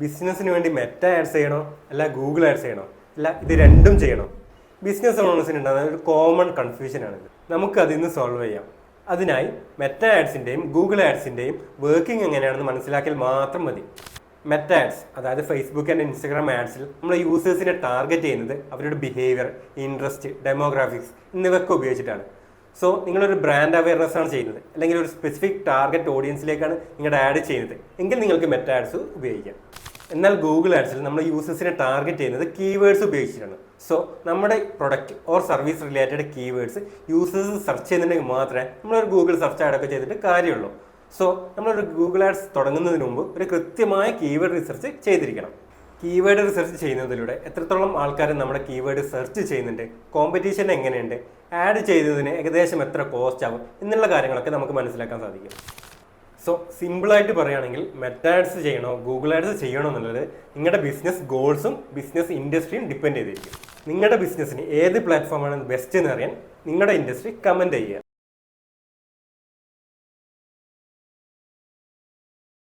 ബിസിനസ്സിന് വേണ്ടി Meta ads ചെയ്യണോ അല്ല ഗൂഗിൾ ആഡ്സ് ചെയ്യണോ അല്ല ഇത് രണ്ടും ചെയ്യണോ? ബിസിനസ് ഓണേഴ്സിന് ഉണ്ടാകുന്ന ഒരു കോമൺ കൺഫ്യൂഷനാണിത്. നമുക്ക് അതിൽ നിന്ന് സോൾവ് ചെയ്യാം. അതിനായി മെറ്റ ആഡ്സിൻ്റെയും ഗൂഗിൾ ആഡ്സിൻ്റെയും വർക്കിംഗ് എങ്ങനെയാണെന്ന് മനസ്സിലാക്കിയാൽ മാത്രം മതി. മെറ്റ ആഡ്സ് അതായത് ഫേസ്ബുക്ക് ആൻഡ് ഇൻസ്റ്റാഗ്രാം ആഡ്സിൽ നമ്മൾ യൂസേഴ്സിനെ ടാർഗറ്റ് ചെയ്യുന്നത് അവരുടെ ബിഹേവിയർ, ഇൻട്രസ്റ്റ്, ഡെമോഗ്രാഫിക്സ് എന്നിവയൊക്കെ ഉപയോഗിച്ചിട്ടാണ്. സോ നിങ്ങളൊരു ബ്രാൻഡ് അവയർനെസ് ആണ് ചെയ്യുന്നത്, അല്ലെങ്കിൽ ഒരു സ്പെസിഫിക് ടാർഗറ്റ് ഓഡിയൻസിലേക്കാണ് നിങ്ങളുടെ ആഡ് ചെയ്യുന്നത് എങ്കിൽ നിങ്ങൾക്ക് മെറ്റ ആഡ്സ് ഉപയോഗിക്കാം. എന്നാൽ ഗൂഗിൾ ആഡ്സിൽ നമ്മൾ യൂസേഴ്സിനെ ടാർഗറ്റ് ചെയ്യുന്നത് കീവേഡ്സ് ഉപയോഗിച്ചിട്ടാണ്. സോ നമ്മുടെ product or service related keywords users search ചെയ്യുന്നുണ്ടെങ്കിൽ മാത്രമേ നമ്മളൊരു ഗൂഗിൾ സെർച്ച് ആഡൊക്കെ ചെയ്തിട്ട് കാര്യമുള്ളൂ. സോ നമ്മളൊരു ഗൂഗിൾ ആഡ്സ് തുടങ്ങുന്നതിന് മുമ്പ് ഒരു കൃത്യമായ കീവേഡ് റിസർച്ച് ചെയ്തിരിക്കണം. കീവേഡ് റിസർച്ച് ചെയ്യുന്നതിലൂടെ എത്രത്തോളം ആൾക്കാർ നമ്മുടെ കീവേഡ് സെർച്ച് ചെയ്യുന്നുണ്ട്, കോമ്പറ്റീഷൻ എങ്ങനെയുണ്ട്, ആഡ് ചെയ്തതിന് ഏകദേശം എത്ര കോസ്റ്റ് ആവും എന്നുള്ള കാര്യങ്ങളൊക്കെ നമുക്ക് മനസ്സിലാക്കാൻ സാധിക്കും. സോ സിമ്പിളായിട്ട് പറയുകയാണെങ്കിൽ മെറ്റ ആഡ്സ് ചെയ്യണോ ഗൂഗിൾ ആഡ്സ് ചെയ്യണോ എന്നുള്ളത് നിങ്ങളുടെ ബിസിനസ് ഗോൾസും ബിസിനസ് ഇൻഡസ്ട്രിയും ഡിപ്പെൻഡ് ചെയ്തിരിക്കും. നിങ്ങളുടെ ബിസിനസ്സിന് ഏത് പ്ലാറ്റ്ഫോമാണ് ബെസ്റ്റ് എന്ന് അറിയാൻ നിങ്ങളുടെ ഇൻഡസ്ട്രി കമൻറ്റ് ചെയ്യുക.